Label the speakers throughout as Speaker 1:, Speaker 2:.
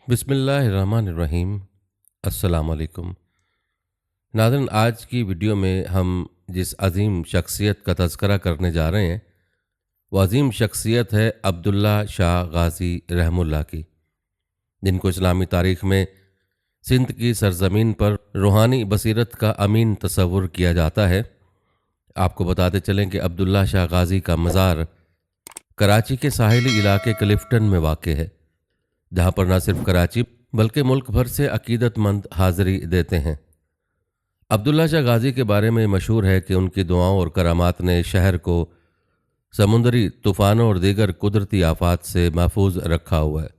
Speaker 1: बिस्मिल्लाहिर्रहमानिर्रहीम। अस्सलाम वालेकुम। नाज़रीन, आज की वीडियो में हम जिस अज़ीम शख्सियत का तज़किरा करने जा रहे हैं वो अज़ीम शख्सियत है अब्दुल्ला शाह गाज़ी रहमुल्लाह की, जिनको इस्लामी तारीख़ में सिंध की सरज़मीन पर रूहानी बसीरत का अमीन तस्वुर किया जाता है। आपको बताते चलें कि अब्दुल्ला शाह गाज़ी का मज़ार कराची के साहिली इलाके क्लिफ्टन में वाक़ है, जहाँ पर न सिर्फ कराची बल्कि मुल्क भर से अकीदतमंद हाज़िरी देते हैं। अब्दुल्ला शाह गाज़ी के बारे में मशहूर है कि उनकी दुआओं और करामात ने शहर को समुंदरी तूफ़ानों और दीगर कुदरती आफात से महफूज रखा हुआ है।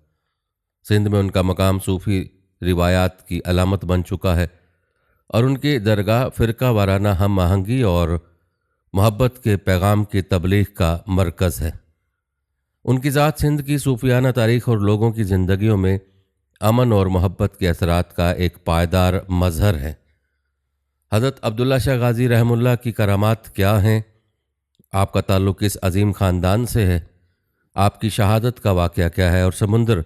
Speaker 1: सिंध में उनका मकाम सूफ़ी रिवायात की अलामत बन चुका है और उनकी दरगाह फ़िरका वाराना हम आहंगी और मोहब्बत के पैगाम की तबलीग का मरकज़ है। उनकी ज़ात सिंध की सूफियाना तारीख़ और लोगों की ज़िंदगियों में अमन और मोहब्बत के असरात का एक पायदार मज़हर है। हज़रत अब्दुल्ला शाह गाज़ी रहमुल्लाह की करामात क्या हैं? आपका ताल्लुक़ किस अजीम ख़ानदान से है? आपकी शहादत का वाक़या क्या है? और समुंदर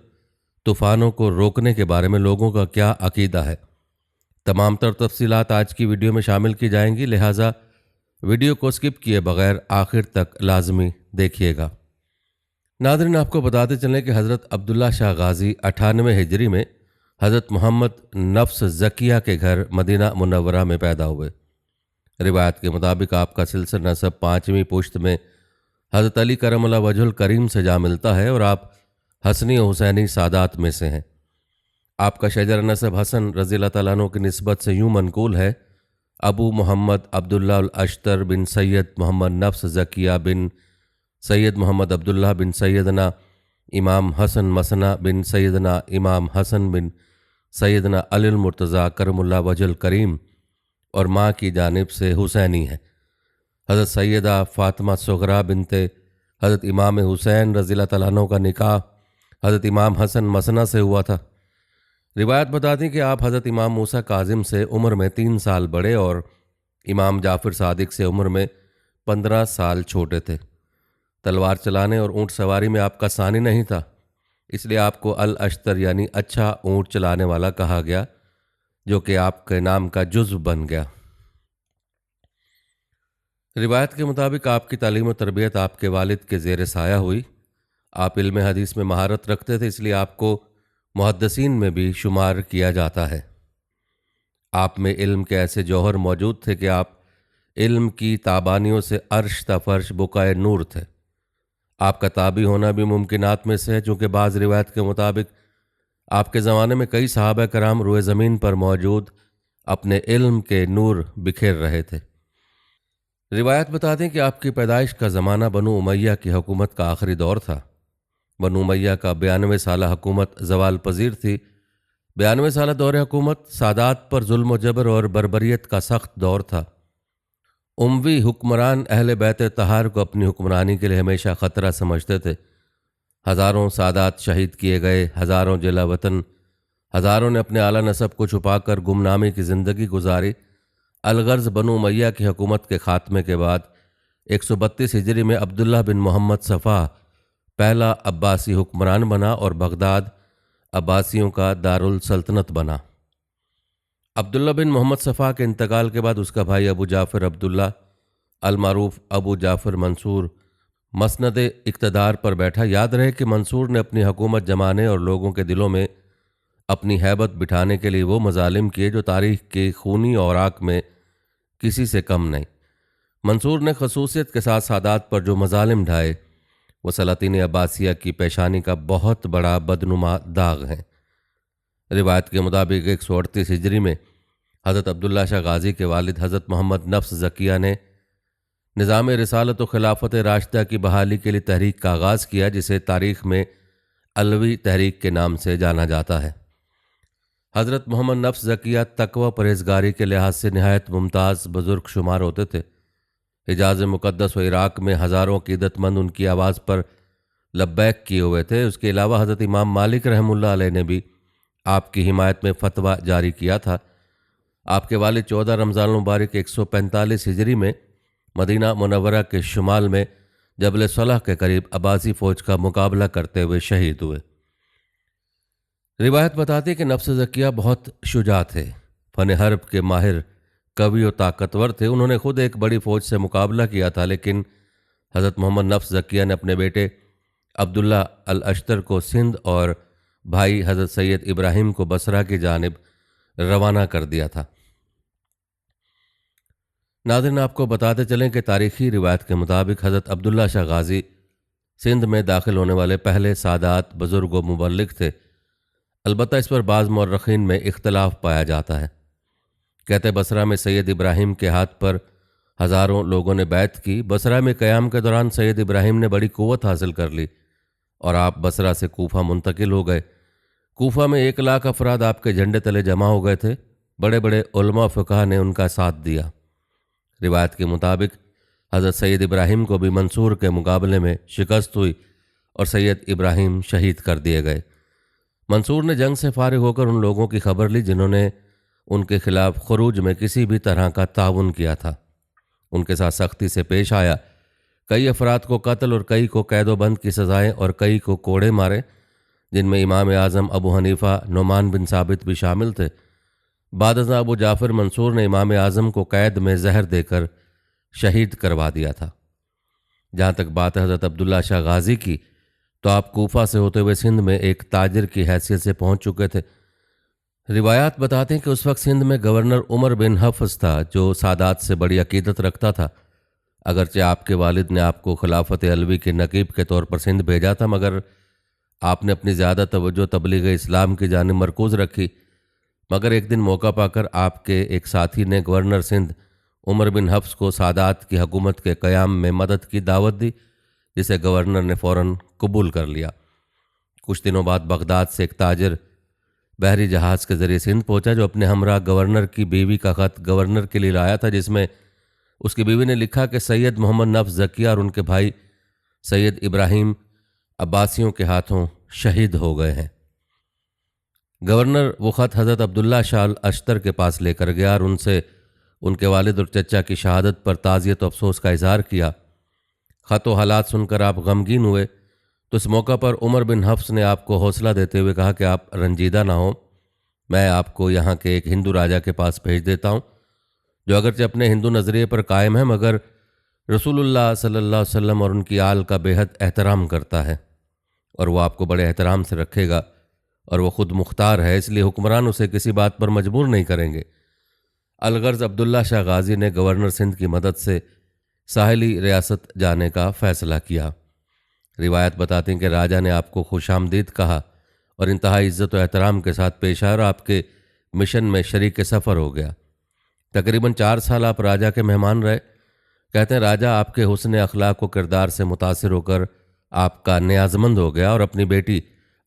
Speaker 1: तूफ़ानों को रोकने के बारे में लोगों का क्या अकीदा है? तमाम तर तफसीलात आज की वीडियो में शामिल की जाएंगी, लिहाजा वीडियो को स्किप किए बगैर आखिर तक लाजमी देखिएगा। नाज़रीन, आपको बताते चलें कि हज़रत अब्दुल्ला शाह गाज़ी 98 हिजरी में हज़रत मोहम्मद नफ्स ज़किया के घर मदीना मुनव्वरा में पैदा हुए। रिवायत के मुताबिक आपका सिलसिला नसब 5वीं पुश्त में हज़रत अली करमुल्लाह वजहुल करीम से जा मिलता है और आप हसनी हुसैनी सादात में से हैं। आपका शजर नसब हसन रज़ी अल्लाह तआला अन्हु की निस्बत से यूँ मनकूल है, अबू मोहम्मद अब्दुल्ला अल अश्तर बिन सैयद मोहम्मद नफ्स ज़किया बिन सैयद मोहम्मद अब्दुल्ला बिन सैयदना इमाम हसन मसना बिन सैयदना इमाम हसन बिन सैयदना अली मुर्तज़ा करमुल्लाह वजहुल करीम और माँ की जानिब से हुसैनी है। हज़रत सैयदा फ़ातिमा सुगरा बिनते हज़रत इमाम हुसैन रज़ी अल्लाह तआला अन्हु का निकाह हज़रत इमाम हसन मसना से हुआ था। रिवायत बताती कि आप हज़रत इमाम मूसा काजिम से उम्र में 3 साल बड़े और इमाम जाफ़र सादिक से उम्र में 15 साल छोटे थे। तलवार चलाने और ऊँट सवारी में आपका सानी नहीं था, इसलिए आपको अल अश्तर यानी अच्छा ऊँट चलाने वाला कहा गया, जो कि आपके नाम का जुज़्व बन गया। रिवायत के मुताबिक आपकी तालीम और तरबियत आपके वालिद के ज़ेर साया हुई। आप इल्म हदीस में महारत रखते थे, इसलिए आपको मुहद्दिसीन में भी शुमार किया जाता है। आप में इल्म के ऐसे जौहर मौजूद थे कि आप इल्म की ताबानियों से अर्श तफर्श बुकाए नूर थे। आपका ताबी होना भी मुमकिनात में से है, चूँकि बाज़ रिवायत के मुताबिक आपके ज़माने में कई सहाबा कराम रुए ज़मीन पर मौजूद अपने इल्म के नूर बिखेर रहे थे। रिवायत बताते हैं कि आपकी पैदाइश का ज़माना बनु उमैया की हुकूमत का आखिरी दौर था। बनु उमैया का 92 साला हुकूमत ज़वाल पजीर थी। 92 साला दौर हुकूमत सादात पर जुल्म व जबर और बर्बरियत का सख्त दौर था। उमवी हुक्मरान अहले बैत तहार को अपनी हुक्मरानी के लिए हमेशा ख़तरा समझते थे। हज़ारों सादात शहीद किए गए, हज़ारों जिला वतन, हज़ारों ने अपने आला नसब को छुपाकर गुमनामी की ज़िंदगी गुजारी। अलगर्ज बनु उमैया की हुकूमत के ख़ात्मे के बाद 132 हिजरी में अब्दुल्ला बिन मोहम्मद सफ़ा पहला अब्बासी हुक्मरान बना और बगदाद अब्बासियों का दारुल सल्तनत बना। अब्दुल्ला बिन मोहम्मद सफ़ा के इंतकाल के बाद उसका भाई अबू जाफ़र अब्दुल्ला अलमारूफ अबू जाफ़र मंसूर मसनद इक़्तिदार पर बैठा। याद रहे कि मंसूर ने अपनी हुकूमत जमाने और लोगों के दिलों में अपनी हैबत बिठाने के लिए वो मजालिम किए जो तारीख़ की खूनी औराक में किसी से कम नहीं। मंसूर ने खसूसियत के साथ सादात पर जो मजालिम ढाए वो सलातीन अब्बासिया की पेशानी का बहुत बड़ा बदनुमा दाग है। रिवायत के मुताबिक 138 हिजरी में हज़रत अब्दुल्ला शाह गाज़ी के वालिद हज़रत मोहम्मद नफ्स ज़किया ने निज़ाम रिसालत व खिलाफत राशिदा की बहाली के लिए तहरीक का आगाज़ किया, जिसे तारीख़ में अलवी तहरीक के नाम से जाना जाता है। हज़रत मोहम्मद नफ्स ज़किया तकवा परहेज़गारी के लिहाज से नहायत मुमताज़ बुज़ुर्ग शुमार होते थे। हिजाज मुक़द्दस व इराक़ में हज़ारों अक़ीदतमंद उनकी आवाज़ पर लब्बैक किए हुए थे। उसके अलावा हज़रत इमाम मालिक रहमुल्लाह अलैह ने भी आपकी हिमायत में फतवा जारी किया था। आपके वालिद 14 रमज़ान मुबारक 145 हिजरी में मदीना मुनव्वरा के शुमाल में जबल सलाह के करीब अब्बासी फ़ौज का मुकाबला करते हुए शहीद हुए। रिवायत बताती है कि नफ्स ज़किया बहुत शुजा थे, फ़न हर्ब के माहिर, कवि और ताकतवर थे। उन्होंने खुद एक बड़ी फ़ौज से मुकाबला किया था, लेकिन हज़रत मोहम्मद नफ्स ज़किया ने अपने बेटे अब्दुल्ला अल अश्तर को सिंध और भाई हज़रत सैयद इब्राहिम को बसरा की जानिब रवाना कर दिया था। नाज़रीन, आपको बताते चलें कि तारीख़ी रिवायत के मुताबिक हज़रत अब्दुल्ला शाह गाज़ी सिंध में दाखिल होने वाले पहले सादात बुज़ुर्ग व मुबल्लिग थे। अलबत्ता इस पर बाज़ मौर्रखीन में इख्तलाफ पाया जाता है। कहते बसरा में सैयद इब्राहिम के हाथ पर हज़ारों लोगों ने बैत की। बसरा में क़याम के दौरान सैयद इब्राहिम ने बड़ी क़ुव्वत हासिल कर ली और आप बसरा से कूफा मुंतकिल हो गए। कूफा में 1 लाख अफराद आपके झंडे तले जमा हो गए थे। बड़े बड़े उलमा फ़िक़हा ने उनका साथ दिया। रिवायत के मुताबिक हज़रत सैयद इब्राहिम को भी मंसूर के मुकाबले में शिकस्त हुई और सैयद इब्राहिम शहीद कर दिए गए। मंसूर ने जंग से फारिग होकर उन लोगों की खबर ली जिन्होंने उनके खिलाफ खुरूज में किसी भी तरह का ताउन किया था। उनके साथ सख्ती से पेश आया। कई अफराद को कत्ल और कई को कैदोबंद की सज़ाएँ और कई को कोड़े मारे, जिनमें इमाम आज़म अबू हनीफ़ा, नुमान बिन साबित भी शामिल थे। बादशाह अबू जाफ़र मंसूर ने इमाम आज़म को कैद में जहर देकर शहीद करवा दिया था। जहाँ तक बात है हज़रत अब्दुल्ला शाह गाज़ी की, तो आप कूफा से होते हुए सिंध में एक ताजिर की हैसियत से पहुँच चुके थे। रिवायात बताते हैं कि उस वक्त सिंध में गवर्नर उमर बिन हफ्स था, जो सादात से बड़ी अकीदत रखता था। अगरचे आपके वालिद ने आपको खिलाफत अलवी के नकीब के तौर पर सिंध भेजा था, मगर आपने अपनी ज़्यादा तवज्जो तबलीग इस्लाम की जानिब मरकूज़ रखी। मगर एक दिन मौका पाकर आपके एक साथी ने गवर्नर सिंध उमर बिन हफ्स को सादात की हुकूमत के क़याम में मदद की दावत दी, जिसे गवर्नर ने फ़ौरन कबूल कर लिया। कुछ दिनों बाद बगदाद से एक ताजिर बहरी जहाज़ के ज़रिए सिंध पहुंचा, जो अपने हमरा गवर्नर की बीवी का ख़त गवर्नर के लिए लाया था, जिसमें उसकी बीवी ने लिखा कि सैयद मोहम्मद नफ्स ज़किया और उनके भाई सैयद इब्राहिम अब्बासियों के हाथों शहीद हो गए हैं। गवर्नर वो ख़त हज़रत अब्दुल्ला शाह अश्तर के पास लेकर गया और उनसे उनके वालिद और चचा की शहादत पर ताज़ियत और अफसोस का इज़हार किया। ख़त व हालात सुनकर आप गमगीन हुए, तो इस मौका पर उमर बिन हफ्स ने आपको हौसला देते हुए कहा कि आप रंजीदा ना हो, मैं आपको यहाँ के एक हिंदू राजा के पास भेज देता हूँ, जो अगरचे अपने हिंदू नज़रिए पर कायम है, मगर रसूलुल्लाह सल्लल्लाहु अलैहि वसल्लम और उनकी आल का बेहद एहतराम करता है और वह आपको बड़े एहतराम से रखेगा और वह ख़ुद मुख्तार है, इसलिए हुक्मरान उसे किसी बात पर मजबूर नहीं करेंगे। अलगर्ज अब्दुल्ला शाह गाज़ी ने गवर्नर सिंध की मदद से साहिली रियासत जाने का फ़ैसला किया। रिवायत बताती हैं कि राजा ने आपको खुशामदीद कहा और इंतहाई इज़्ज़त व एहतराम के साथ पेश आया और आपके मिशन में शरीक सफ़र हो गया। तकरीबन 4 साल आप राजा के मेहमान रहे। कहते हैं राजा आपके हुस्न अखलाक व किरदार से मुतासिर होकर आपका न्याज़मंद हो गया और अपनी बेटी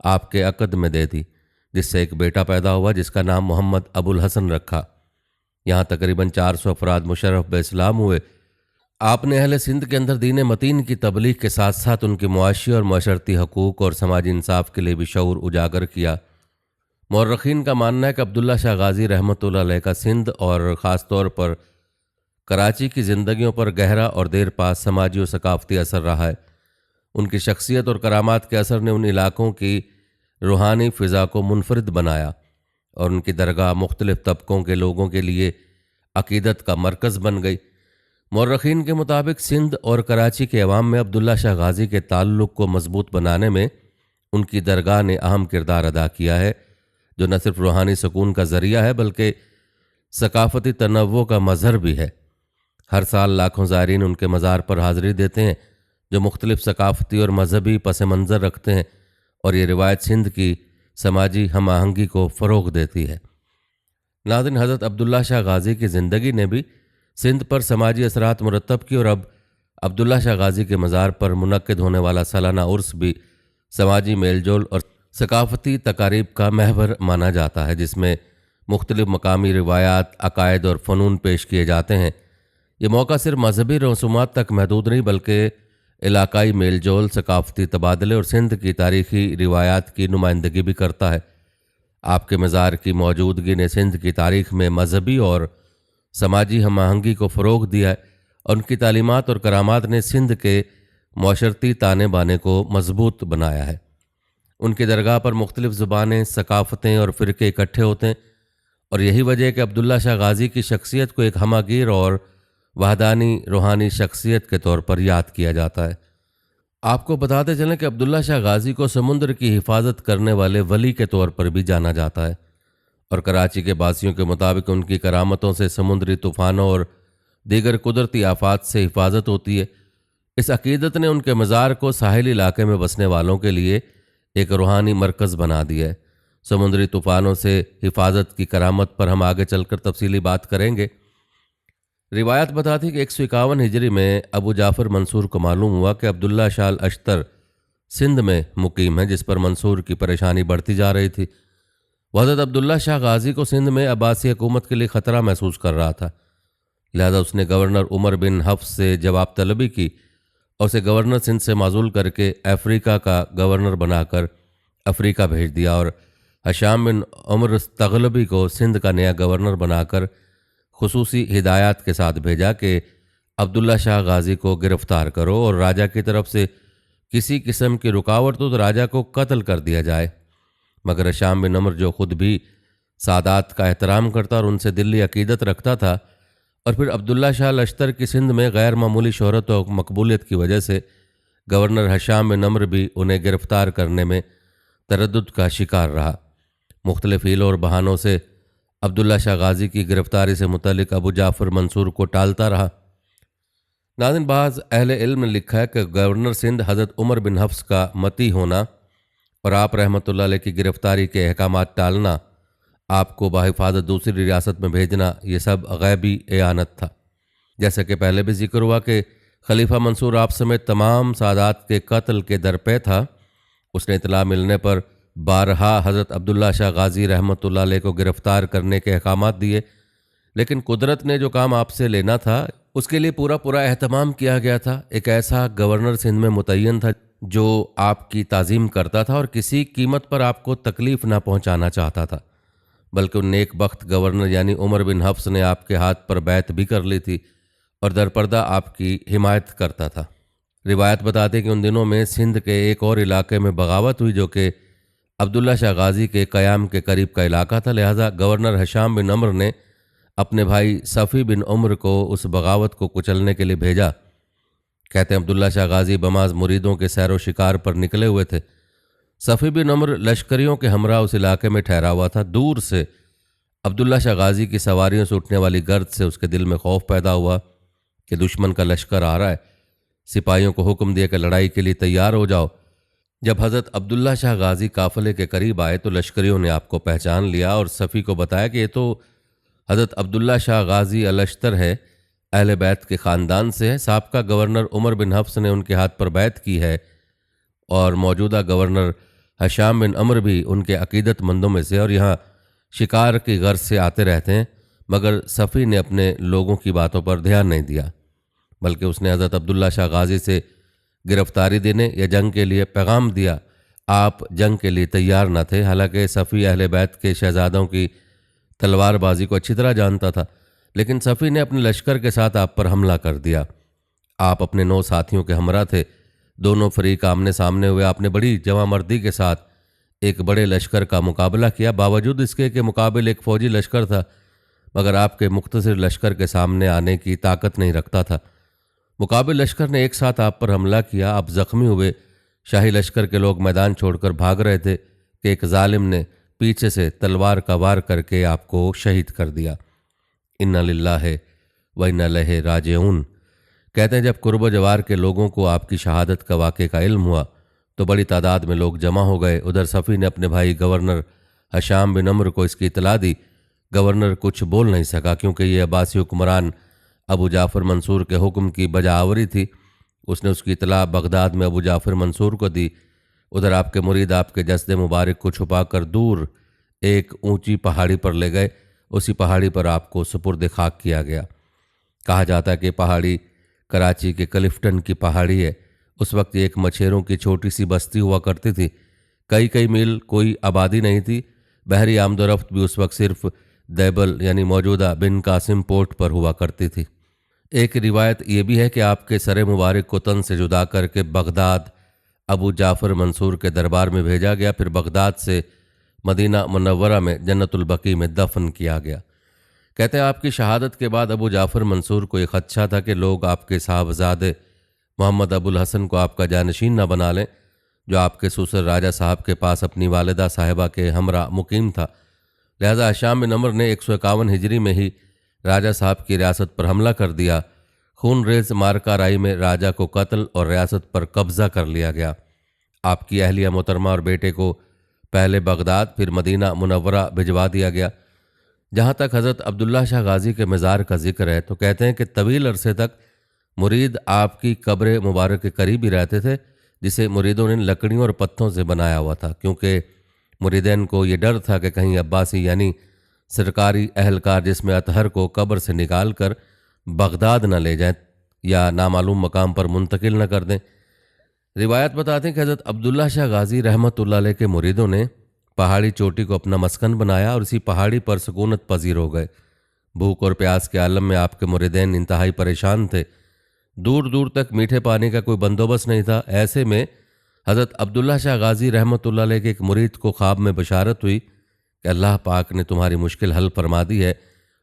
Speaker 1: आपके अक़द में दे दी, जिससे एक बेटा पैदा हुआ जिसका नाम मोहम्मद अबुल हसन रखा। यहाँ तकरीबन 400 अफराद मुशर्रफ बे-इस्लाम हुए। आपने अहले सिंध के अंदर दीन मतीन की तबलीग के साथ साथ उनके मुआशी और मशरती हकूक़ और समाजी इंसाफ के लिए भी शऊर उजागर किया। मौर्रखीन का मानना है कि अब्दुल्ला शाह गाज़ी रहमतुल्लाह अलैह का सिंध और ख़ास तौर पर कराची की ज़िंदगियों पर गहरा और देर पास समाजी और सकाफ़ती असर रहा है। उनकी शख्सियत और करामात के असर ने उन इलाकों की रूहानी फ़िज़ा को मुनफरिद बनाया और उनकी दरगाह मुख्तलिफ़ तबकों के लोगों के लिए अक़ीदत का मरकज़ बन गई। मौर्रखीन के मुताबिक सिंध और कराची के अवाम में अब्दुल्ला शाह गाज़ी के ताल्लुक़ को मजबूत बनाने में उनकी दरगाह ने अहम किरदार अदा किया है, जो न सिर्फ रूहानी सुकून का ज़रिया है बल्कि सकाफ़ती तनव्वुर का मज़हर भी है। हर साल लाखों ज़ायरीन उनके मज़ार पर हाज़िरी देते हैं, जो मुख्तलिफ़ सकाफ़ती और मजहबी पस मंज़र रखते हैं, और ये रिवायत सिंध की समाजी हम आहंगी को फ़रोग़ देती है। नाज़रीन, हज़रत अब्दुल्ला शाह गाज़ी की ज़िंदगी ने भी सिंध पर समाजी असरात मुरतब की और अब अब्दुल्ला शाह गाज़ी के मज़ार पर मुनक्किद होने वाला सालाना उर्स भी समाजी मेलजोल और सकाफ़ती तकारीब का महवर माना जाता है, जिसमें मुख्तलिफ़ मकामी रिवायात, अकायद और फ़नून पेश किए जाते हैं। ये मौका सिर्फ मजहबी रसूमात तक महदूद नहीं बल्कि इलाकाई मेलजोल, सकाफ़ती तबादले और सिंध की तारीख़ी रिवायात की नुमाइंदगी भी करता है। आपके मज़ार की मौजूदगी ने सिंध की तारीख़ में मजहबी और समाजी हम आहंगी को फ़रोग़ दिया है और उनकी तालीमात और करामात ने सिंध के मौशरती ताने बाने को मजबूत बनाया है। उनकी दरगाह पर मुख्तलिफ़ ज़ुबानें, सकाफ़तें और फ़िरके इकट्ठे होते हैं, और यही वजह है कि अब्दुल्ला शाह गाज़ी की शख्सियत को एक हमागीर और वहदानी रूहानी शख्सियत के तौर पर याद किया जाता है। आपको बताते चलें कि अब्दुल्ला शाह गाज़ी को समुद्र की हिफाजत करने वाले वली के तौर पर भी जाना जाता है, और कराची के बासियों के मुताबिक उनकी करामतों से समुद्री तूफ़ानों और दीगर कुदरती आफात से हिफाजत होती है। इस अकीदत ने उनके मज़ार को साहिली इलाके में बसने वालों के लिए एक रूहानी मरकज़ बना दिया है। समुद्री तूफ़ानों से हिफाजत की करामत पर हम आगे चलकर तफसीली बात करेंगे। रिवायत बताती है कि 151 हिजरी में अबू जाफ़र मंसूर को मालूम हुआ कि अब्दुल्ला शाह अश्तर सिंध में मुकीम है, जिस पर मंसूर की परेशानी बढ़ती जा रही थी। हज़रत अब्दुल्ला शाह गाज़ी को सिंध में अब्बासी हुकूमत के लिए ख़तरा महसूस कर रहा था, लिहाजा उसने गवर्नर उमर बिन हफ्स से जवाब तलबी की और उसे गवर्नर सिंध से माजूल करके अफ्रीका का गवर्नर बनाकर अफ्रीका भेज दिया, और हशाम बिन उमर तगलबी को सिंध का नया गवर्नर बनाकर खुसूसी हिदायत के साथ भेजा कि अब्दुल्ला शाह गाज़ी को गिरफ़्तार करो और राजा की तरफ से किसी किस्म की रुकावट तो राजा को कत्ल कर दिया जाए। मगर हशाम बिन उमर, जो ख़ुद भी सादात का एहतराम करता और उनसे दिली अकीदत रखता था, और फिर अब्दुल्ला शाह अश्तर की सिंध में गैर मामूली शोहरत और मकबूलियत की वजह से गवर्नर हशाम बिन उमर भी उन्हें गिरफ़्तार करने में तरद्दुद का शिकार रहा। मुख्तलिफ़ हीलों और बहानों से अब्दुल्ला शाह गाज़ी की गिरफ़्तारी से मुतल्लिक अबू जाफ़र मंसूर को टालता रहा। नाज़रीन, बाज़ अहले इल्म ने लिखा है कि गवर्नर सिंध हज़रत उमर बिन हफ्स का मती होना और आप रहमतुल्लाह अलैह की गिरफ़्तारी के अहकामात टालना, आपको बाहिफाजत दूसरी रियासत में भेजना, ये सब गैबी एयानत था। जैसा कि पहले भी जिक्र हुआ कि खलीफा मंसूर आप समेत तमाम सादात के कत्ल के दरपे था। उसने इतला मिलने पर बारहा हज़रत अब्दुल्ला शाह गाज़ी रहमतुल्लाह अलैह को गिरफ़्तार करने के अहकामात दिए, लेकिन कुदरत ने जो काम आपसे लेना था उसके लिए पूरा पूरा एहतमाम किया गया था। एक ऐसा गवर्नर सिंध में मुतय्यन था जो आपकी ताज़ीम करता था और किसी कीमत पर आपको तकलीफ़ ना पहुँचाना चाहता था, बल्कि उन नेक बख्त गवर्नर यानी उमर बिन हफ्स ने आपके हाथ पर बैत भी कर ली थी और दरपर्दा आपकी हिमायत करता था। रिवायत बताते कि उन दिनों में सिंध के एक और इलाके में बगावत हुई, जो कि अब्दुल्ला शाह गाज़ी के क़याम के करीब का इलाका था। लिहाजा गवर्नर हशाम बिन उमर ने अपने भाई सफ़ी बिन उमर को उस बगावत को कुचलने के लिए भेजा। कहते हैं अब्दुल्ला शाह गाज़ी बमाज मुरीदों के सैर व शिकार पर निकले हुए थे। सफ़ी बिन उमर लश्करियों के हमरा उस इलाके में ठहरा हुआ था। दूर से अब्दुल्ला शाह गाज़ी की सवारियों से उठने वाली गर्द से उसके दिल में खौफ पैदा हुआ कि दुश्मन का लश्कर आ रहा है। सिपाहियों को हुक्म दिया कि लड़ाई के लिए तैयार हो जाओ। जब हज़रत अब्दुल्ला शाह गाज़ी काफ़िले के करीब आए तो लश्करियों ने आपको पहचान लिया और सफ़ी को बताया कि ये तो हज़रत अब्दुल्ला शाह गाज़ी अल-अश्तर है, अहले बैत के ख़ानदान से है। साबका गवर्नर उमर बिन हफ्स ने उनके हाथ पर बैत की है और मौजूदा गवर्नर हशाम बिन उमर भी उनके अकीदतमंदों में से और यहाँ शिकार की गर्ज से आते रहते हैं। मगर सफ़ी ने अपने लोगों की बातों पर ध्यान नहीं दिया, बल्कि उसने हज़रत अब्दुल्ला शाह गाज़ी से गिरफ़्तारी देने या जंग के लिए पैगाम दिया। आप जंग के लिए तैयार न थे। हालांकि सफ़ी अहले बैत के शहजादों की तलवारबाजी को अच्छी तरह जानता था, लेकिन सफ़ी ने अपने लश्कर के साथ आप पर हमला कर दिया। आप अपने 9 साथियों के हमरा थे। दोनों फरीक आमने सामने हुए। आपने बड़ी जवामर्दी के साथ एक बड़े लश्कर का मुकाबला किया। बावजूद इसके कि मुकाबिल एक फ़ौजी लश्कर था, मगर आपके मुख्तसर लश्कर के सामने आने की ताकत नहीं रखता था। मुकाबिल लश्कर ने एक साथ आप पर हमला किया। आप ज़ख्मी हुए। शाही लश्कर के लोग मैदान छोड़कर भाग रहे थे कि एक जालिम ने पीछे से तलवार का वार करके आपको शहीद कर दिया। इन्ना लिल्लाहि व इन्ना इलैहि राजिऊन। कहते हैं जब कुर्ब जवार के लोगों को आपकी शहादत का वाक़े का इल्म हुआ तो बड़ी तादाद में लोग जमा हो गए। उधर सफ़ी ने अपने भाई गवर्नर हशाम बिन उमर को इसकी इतला दी। गवर्नर कुछ बोल नहीं सका, क्योंकि ये अब्बासी हुक्मरान अबू जाफ़र मंसूर के हुक्म की बजावरी थी। उसने उसकी इतला बगदाद में अबू जाफ़र मंसूर को दी। उधर आपके मुरीद आपके जस्द मुबारक को छुपा कर दूर एक ऊंची पहाड़ी पर ले गए। उसी पहाड़ी पर आपको सुपुर्द खाक किया गया। कहा जाता है कि पहाड़ी कराची के क्लिफ्टन की पहाड़ी है। उस वक्त एक मछेरों की छोटी सी बस्ती हुआ करती थी। कई कई मील कोई आबादी नहीं थी। बहरी आमदोरफ्त भी उस वक्त सिर्फ दैबल यानी मौजूदा बिन कासिम पोर्ट पर हुआ करती थी। एक रिवायत ये भी है कि आपके सर मुबारक को तन से जुदा करके बगदाद अबू जाफ़र मंसूर के दरबार में भेजा गया। फिर बगदाद से मदीना मुनव्वरा में जन्नतुल बकी में दफन किया गया। कहते हैं आपकी शहादत के बाद अबू जाफ़र मंसूर को एक खदशा था कि लोग आपके साहबजादे मोहम्मद अबुल हसन को आपका जानशीन न बना लें, जो आपके ससुर राजा साहब के पास अपनी वालिदा साहिबा के हमरा मुकीम था। लिहाजा हिशाम बिन अमर ने 151 हिजरी में ही राजा साहब की रियासत पर हमला कर दिया। खून रेज मारका राई में राजा को कत्ल और रियासत पर कब्जा कर लिया गया। आपकी अहलिया मोहतरमा और बेटे को पहले बगदाद फिर मदीना मुनव्वरा भिजवा दिया गया। जहाँ तक हज़रत अब्दुल्ला शाह गाज़ी के मज़ार का जिक्र है तो कहते हैं कि तवील अरसे तक मुरीद आपकी कब्र मुबारक के करीब ही रहते थे, जिसे मुरीदों ने लकड़ियों और पत्थरों से बनाया हुआ था, क्योंकि मुरीदैन को ये डर था कि कहीं अब्बासी यानी सरकारी अहलकार जिसमें अतहर को कब्र से निकाल कर बगदाद न ले जाएं या नामालूम मकाम पर मुंतकिल न कर दें। रिवायत बताते हैं कि हज़रत अब्दुल्ला शाह गाज़ी रहमतुल्लाह अलैह के मुरीदों ने पहाड़ी चोटी को अपना मस्कन बनाया और इसी पहाड़ी पर सुकूनत पजीर हो गए। भूख और प्यास के आलम में आपके मुरीदैन इंतहाई परेशान थे। दूर दूर तक मीठे पानी का कोई बंदोबस्त नहीं था। ऐसे में हज़रत अब्दुल्ला शाह गाज़ी रहमतुल्लाह अलैह के एक मुरीद को ख्वाब में बशारत हुई कि अल्लाह पाक ने तुम्हारी मुश्किल हल फरमा दी है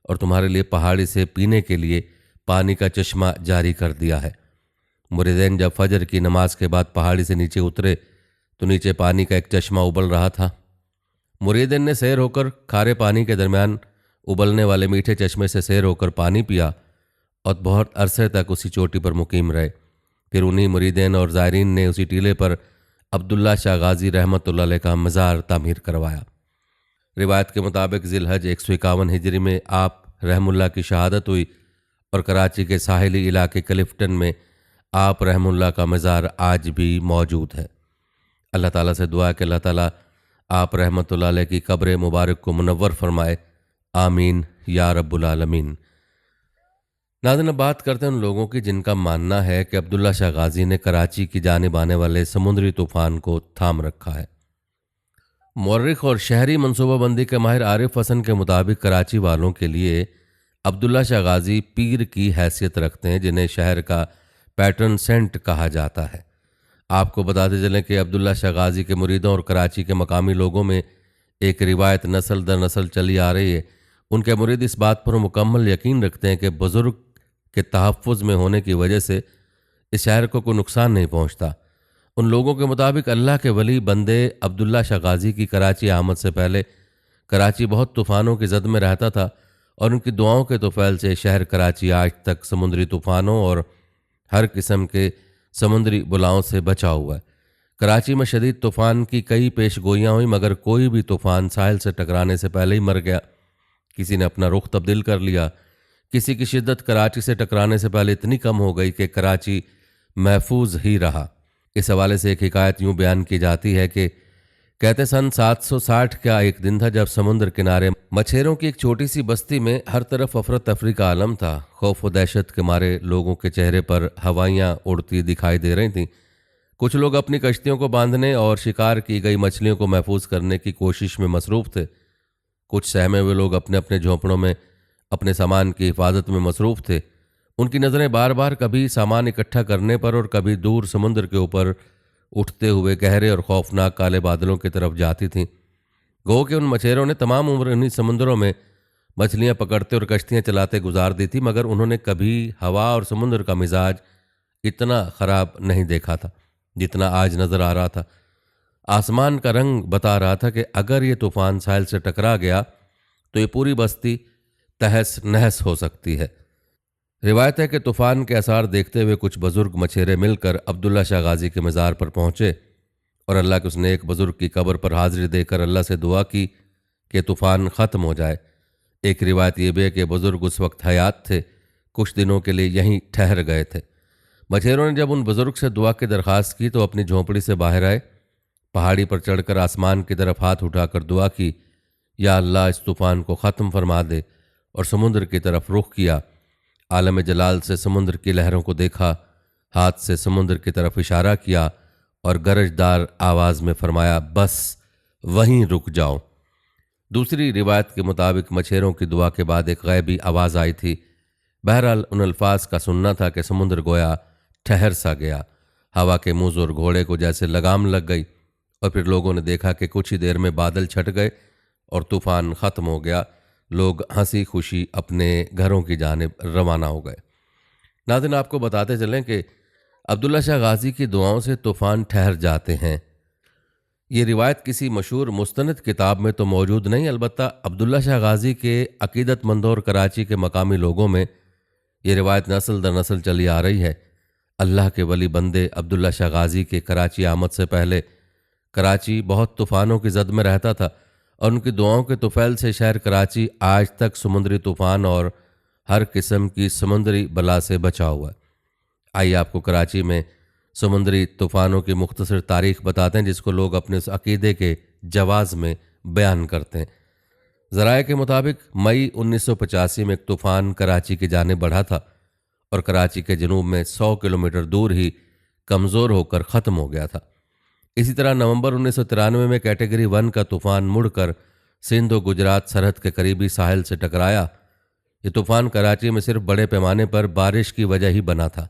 Speaker 1: और तुम्हारे लिए पहाड़ी से पीने के लिए पानी का चश्मा जारी कर दिया है। मुरीदैन जब फजर की नमाज के बाद पहाड़ी से नीचे उतरे तो नीचे पानी का एक चश्मा उबल रहा था। मुरीदैन ने सैर होकर खारे पानी के दरमियान उबलने वाले मीठे चश्मे से सैर होकर पानी पिया और बहुत अरसे तक उसी चोटी पर मुकीम रहे। फिर उन्हीं मुरीदैन और ज़ायरीन ने उसी टीले पर अब्दुल्ला शाह गाज़ी रहमतुल्लाह अलैह का मज़ार तामीर करवाया। रिवायत के मुताबिक ज़िलहज 151 हिजरी में आप रहमुल्लाह की शहादत हुई और कराची के साहिली इलाके क्लिफ्टन में आप रहमुल्लाह का मज़ार आज भी मौजूद है। अल्लाह ताला से दुआ है कि अल्लाह ताला आप रहमतुल्लाह अलैह की कब्र मुबारक को मुनव्वर फरमाए। आमीन या रब्बुल आलमीन। नाज़रीन, बात करते हैं उन लोगों की जिनका मानना है कि अब्दुल्ला शाह गाज़ी ने कराची की जानिब आने वाले समुद्री तूफ़ान को थाम रखा है। मौर्रिख और शहरी मनसूबाबंदी के माहिर आरिफ हसन के मुताबिक कराची वालों के लिए अब्दुल्ला शाह गाज़ी पीर की हैसियत रखते हैं, जिन्हें शहर का पैटर्न सेंट कहा जाता है। आपको बताते चलें कि अब्दुल्ला शाह गाज़ी के मुरीदों और कराची के मकामी लोगों में एक रिवायत नस्ल दर नस्ल चली आ रही है। उनके मुरीद इस बात पर मुकम्मल यकीन रखते हैं कि बुज़ुर्ग के तहफ़्फ़ुज़ में होने की वजह से इस शहर को कोई नुकसान नहीं पहुँचता। उन लोगों के मुताबिक अल्लाह के वली बंदे अब्दुल्ला शाह गाज़ी की कराची आमद से पहले कराची बहुत तूफ़ानों की जद में रहता था और उनकी दुआओं के तोफ़ैल से शहर कराची आज तक समुद्री तूफ़ानों और हर किस्म के समुद्री बुलाओं से बचा हुआ है। कराची में शदीद तूफ़ान की कई पेश गोइयाँ हुई, मगर कोई भी तूफ़ान साहिल से टकराने से पहले ही मर गया। किसी ने अपना रुख तब्दील कर लिया, किसी की शिद्दत कराची से टकराने से पहले इतनी कम हो गई कि कराची महफूज ही रहा। इस हवाले से एक हिकायत यूँ बयान की जाती है कि कहते सन 760 का एक दिन था जब समुद्र किनारे मछेरों की एक छोटी सी बस्ती में हर तरफ अफरा तफरी का आलम था। खौफ व दहशत के मारे लोगों के चेहरे पर हवाइयाँ उड़ती दिखाई दे रही थीं। कुछ लोग अपनी कश्तियों को बांधने और शिकार की गई मछलियों को महफूज करने की कोशिश में मसरूफ़ थे। कुछ सहमे हुए लोग अपने अपने झोंपड़ों में अपने सामान की हिफाजत में मसरूफ़ थे। उनकी नज़रें बार बार कभी सामान इकट्ठा करने पर और कभी दूर समुद्र के ऊपर उठते हुए गहरे और खौफनाक काले बादलों की तरफ जाती थीं। गो के उन मछेरों ने तमाम उम्र इन्हीं समुद्रों में मछलियां पकड़ते और कश्तियां चलाते गुजार दी थी, मगर उन्होंने कभी हवा और समुद्र का मिजाज इतना ख़राब नहीं देखा था जितना आज नज़र आ रहा था। आसमान का रंग बता रहा था कि अगर ये तूफ़ान साहिल से टकरा गया तो ये पूरी बस्ती तहस नहस हो सकती है। रिवायत है कि तूफ़ान के आसार देखते हुए कुछ बुज़ुर्ग मछेरे मिलकर अब्दुल्ला शाह गाज़ी के मज़ार पर पहुँचे और अल्लाह के उसने एक बुज़ुर्ग की कब्र पर हाज़िरी देकर अल्लाह से दुआ की कि तूफ़ान ख़त्म हो जाए। एक रिवायत ये भी है कि बुज़ुर्ग उस वक्त हयात थे, कुछ दिनों के लिए यहीं ठहर गए थे। मछेरों ने जब उन बुज़ुर्ग से दुआ की दरख्वास्त की तो अपनी झोंपड़ी से बाहर आए, पहाड़ी पर चढ़कर आसमान की तरफ हाथ उठाकर दुआ की, या अल्लाह इस तूफ़ान को ख़त्म फरमा दे, और समुद्र की तरफ रुख किया। आलम जलाल से समुद्र की लहरों को देखा, हाथ से समुद्र की तरफ इशारा किया और गरजदार आवाज़ में फरमाया, बस वहीं रुक जाओ। दूसरी रिवायत के मुताबिक मछेरों की दुआ के बाद एक गैबी आवाज़ आई थी। बहरहाल उन अल्फाज का सुनना था कि समुद्र गोया ठहर सा गया, हवा के मुंह और घोड़े को जैसे लगाम लग गई और फिर लोगों ने देखा कि कुछ ही देर में बादल छट गए और तूफान ख़त्म हो गया। लोग हंसी खुशी अपने घरों की जानिब रवाना हो गए। नाज़रीन, आपको बताते चलें कि अब्दुल्ला शाह गाज़ी की दुआओं से तूफ़ान ठहर जाते हैं। ये रिवायत किसी मशहूर मुस्तनद किताब में तो मौजूद नहीं, अलबत्ता अब्दुल्ला शाह गाज़ी के अकीदतमंदों और कराची के मकामी लोगों में ये रिवायत नस्ल दर नस्ल चली आ रही है। अल्लाह के वली बंदे अब्दुल्ला शाह गाज़ी के कराची आमद से पहले कराची बहुत तूफ़ानों की जद में रहता था और उनकी दुआओं के तुफ़ैल से शहर कराची आज तक समुद्री तूफ़ान और हर किस्म की समुद्री बला से बचा हुआ है। आइए आपको कराची में समुद्री तूफ़ानों की मुख्तसर तारीख बताते हैं, जिसको लोग अपने उस अकीदे के जवाज़ में बयान करते हैं। ज़राए के मुताबिक मई 1985 में एक तूफ़ान कराची की जानिब बढ़ा था और कराची के जनूब में 100 किलोमीटर दूर ही कमज़ोर होकर ख़त्म हो गया था। इसी तरह नवंबर 1993 में कैटेगरी 1 का तूफ़ान मुड़कर सिंध और गुजरात सरहद के करीबी साहिल से टकराया। ये तूफ़ान कराची में सिर्फ बड़े पैमाने पर बारिश की वजह ही बना था।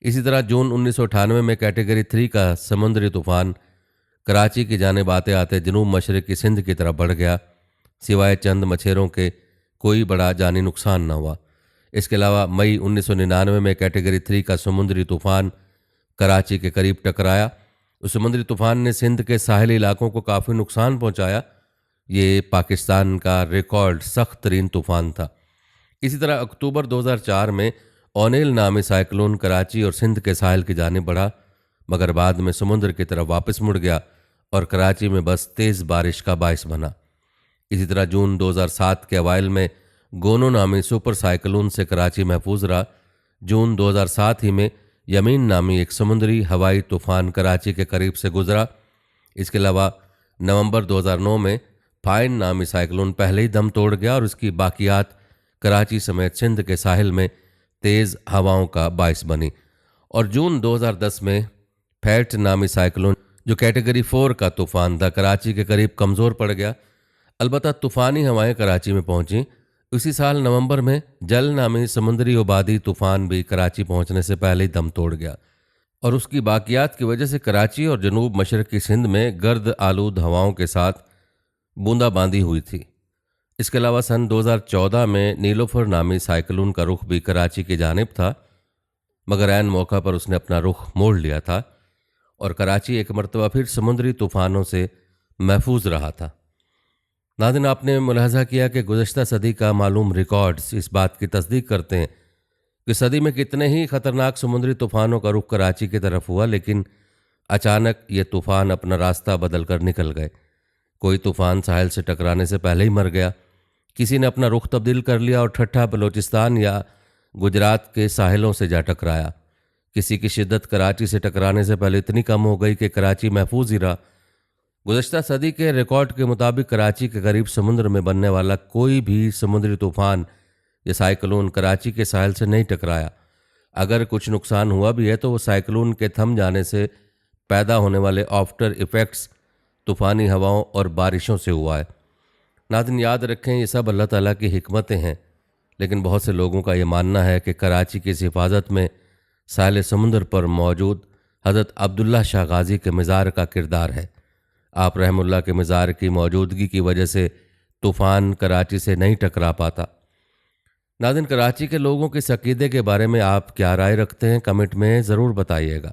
Speaker 1: इसी तरह जून 1998 में कैटेगरी 3 का समुद्री तूफ़ान कराची की जानिब आते आते जनूब मशरक़ी सिंध की तरफ बढ़ गया। सिवाय चंद मछेरों के कोई बड़ा जानी नुकसान न हुआ। इसके अलावा मई 1999 में कैटेगरी 3 का समुद्री तूफ़ान कराची के करीब टकराया। उस समुद्री तूफ़ान ने सिंध के साहिली इलाकों को काफ़ी नुकसान पहुंचाया। ये पाकिस्तान का रिकॉर्ड सख्त तरीन तूफ़ान था। इसी तरह अक्टूबर 2004 में ओनेल नामी साइक्लोन कराची और सिंध के साहिल की जानिब बढ़ा, मगर बाद में समुद्र की तरफ वापस मुड़ गया और कराची में बस तेज़ बारिश का बायस बना। इसी तरह जून 2007 के अवाइल में गोनो नामी सुपर साइक्लोन से कराची महफूज रहा। जून 2007 ही में यमीन नामी एक समुद्री हवाई तूफ़ान कराची के करीब से गुजरा। इसके अलावा नवंबर 2009 में फाइन नामी साइक्लोन पहले ही दम तोड़ गया और उसकी बाकियात कराची समेत सिंध के साहिल में तेज़ हवाओं का बायस बनी। और जून 2010 में फैट नामी साइक्लोन, जो कैटेगरी 4 का तूफ़ान था, कराची के करीब कमज़ोर पड़ गया। अलबत्ता तूफ़ानी हवाएं कराची में पहुंची। उसी साल नवंबर में जल नामी समुद्री उबादी तूफ़ान भी कराची पहुंचने से पहले ही दम तोड़ गया और उसकी बाकियात की वजह से कराची और जनूब मशरक़ी सिंध में गर्द आलूद हवाओं के साथ बूंदाबांदी हुई थी। इसके अलावा सन 2014 में नीलोफर नामी साइक्लोन का रुख भी कराची की जानिब था, मगर ऐन मौका पर उसने अपना रुख मोड़ लिया था और कराची एक मरतबा फिर समुद्री तूफ़ानों से महफूज रहा था। नाज़रीन, आपने मुलाहजा किया कि गुज़श्ता सदी का मालूम रिकॉर्ड्स इस बात की तस्दीक करते हैं कि सदी में कितने ही ख़तरनाक समुद्री तूफ़ानों का रुख कराची की तरफ हुआ, लेकिन अचानक ये तूफ़ान अपना रास्ता बदल कर निकल गए। कोई तूफ़ान साहिल से टकराने से पहले ही मर गया, किसी ने अपना रुख तब्दील कर लिया और ठट्ठा बलोचिस्तान या गुजरात के साहिलों से जा टकराया। किसी की शिद्दत कराची से टकराने से पहले इतनी कम हो गई कि कराची महफूज ही रहा। गुज़श्ता सदी के रिकॉर्ड के मुताबिक कराची के करीब समुद्र में बनने वाला कोई भी समुद्री तूफ़ान या साइक्लोन कराची के साहिल से नहीं टकराया। अगर कुछ नुकसान हुआ भी है तो वो साइक्लोन के थम जाने से पैदा होने वाले आफ्टर इफ़ेक्ट्स, तूफ़ानी हवाओं और बारिशों से हुआ है। नाज़रीन, याद रखें, ये सब अल्लाह ताला की हिकमतें हैं, लेकिन बहुत से लोगों का ये मानना है कि कराची की इस हिफाजत में साहिल समुद्र पर मौजूद हज़रत अब्दुल्ला शाह गाज़ी के मज़ार का किरदार है। आप रहमुल्लाह के मज़ार की मौजूदगी की वजह से तूफ़ान कराची से नहीं टकरा पाता। नाज़रीन, कराची के लोगों के इस अक़ीदे के बारे में आप क्या राय रखते हैं, कमेंट में ज़रूर बताइएगा।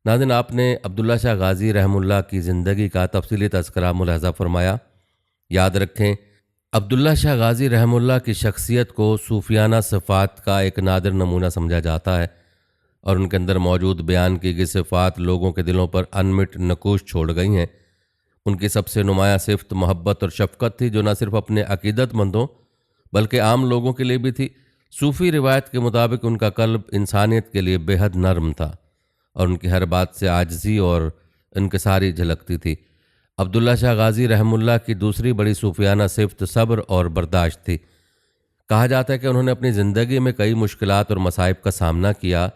Speaker 1: नाज़रीन, आपने अब्दुल्ला शाह गाज़ी रहमुल्लाह की ज़िंदगी का तफसीली तज़किरा मुलाहज़ा फरमाया। याद रखें, अब्दुल्ला शाह गाज़ी रहमुल्लाह की शख्सियत को सूफियाना सिफ़ात का एक नादिर नमूना समझा जाता है और उनके अंदर मौजूद बयान की गई सिफ़ात लोगों के दिलों पर अनमिट नकूश छोड़ गई हैं। उनकी सबसे नुमाया सिफ़त मोहब्बत और शफ़क़त थी, जो न सिर्फ अपने अक़ीदतमंदों बल्कि आम लोगों के लिए भी थी। सूफ़ी रिवायत के मुताबिक उनका क़ल्ब इंसानियत के लिए बेहद नर्म था और उनकी हर बात से आजिज़ी और इनकिसारी झलकती थी। अब्दुल्ला शाह गाज़ी रहमुल्लाह की दूसरी बड़ी सूफियाना सिफ़त सब्र और बर्दाश्त थी। कहा जाता है कि उन्होंने अपनी ज़िंदगी में कई मुश्किलात और मसाइब का सामना किया,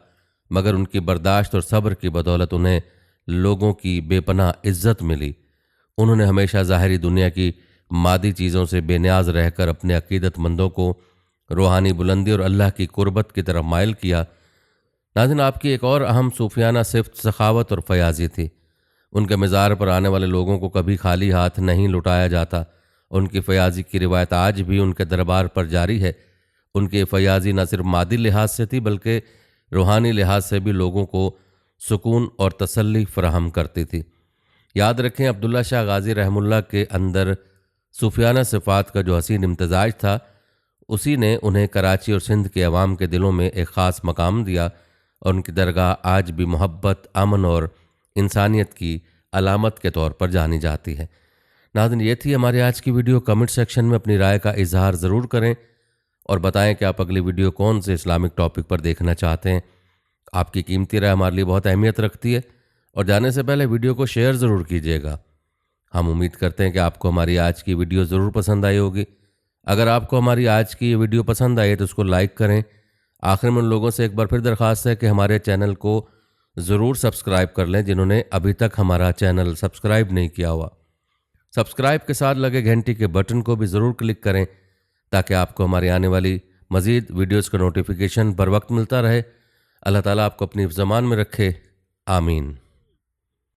Speaker 1: मगर उनकी बर्दाश्त और सब्र की बदौलत उन्हें लोगों की बेपनाह इज़्ज़त मिली। उन्होंने हमेशा ज़ाहिरी दुनिया की मादी चीज़ों से बेनियाज रहकर अपने अक़ीदतमंदों को रूहानी बुलंदी और अल्लाह की कुर्बत की तरफ माइल किया। नाज़रीन, आपकी एक और अहम सूफियाना सिफ्त सखावत और फयाजी थी। उनके मज़ार पर आने वाले लोगों को कभी खाली हाथ नहीं लुटाया जाता। उनकी फयाजी की रिवायत आज भी उनके दरबार पर जारी है। उनकी फयाजी न सिर्फ मादी लिहाज से थी बल्कि रूहानी लिहाज से भी लोगों को सुकून और तसल्ली फराहम करती थी। याद रखें, अब्दुल्ला शाह गाज़ी रहमुल्लाह के अंदर सूफियाना सिफ़ात का जो हसीन इम्तजाज था, उसी ने उन्हें कराची और सिंध के अवाम के दिलों में एक ख़ास मकाम दिया और उनकी दरगाह आज भी मोहब्बत, अमन और इंसानियत की अलामत के तौर पर जानी जाती है। नाज़रीन, ये थी हमारी आज की वीडियो। कमेंट सेक्शन में अपनी राय का इजहार ज़रूर करें और बताएं कि आप अगली वीडियो कौन से इस्लामिक टॉपिक पर देखना चाहते हैं। आपकी कीमती राय हमारे लिए बहुत अहमियत रखती है और जाने से पहले वीडियो को शेयर ज़रूर कीजिएगा। हम उम्मीद करते हैं कि आपको हमारी आज की वीडियो ज़रूर पसंद आई होगी। अगर आपको हमारी आज की ये वीडियो पसंद आई तो उसको लाइक करें। आखिर में उन लोगों से एक बार फिर दरख्वास्त है कि हमारे चैनल को ज़रूर सब्सक्राइब कर लें जिन्होंने अभी तक हमारा चैनल सब्सक्राइब नहीं किया हुआ। सब्सक्राइब के साथ लगे घंटी के बटन को भी ज़रूर क्लिक करें ताकि आपको हमारी आने वाली मज़ीद वीडियोज़ का नोटिफिकेशन बर वक्त मिलता रहे। अल्लाह ताला आपको अपनी ज़मान में रखे। आमीन।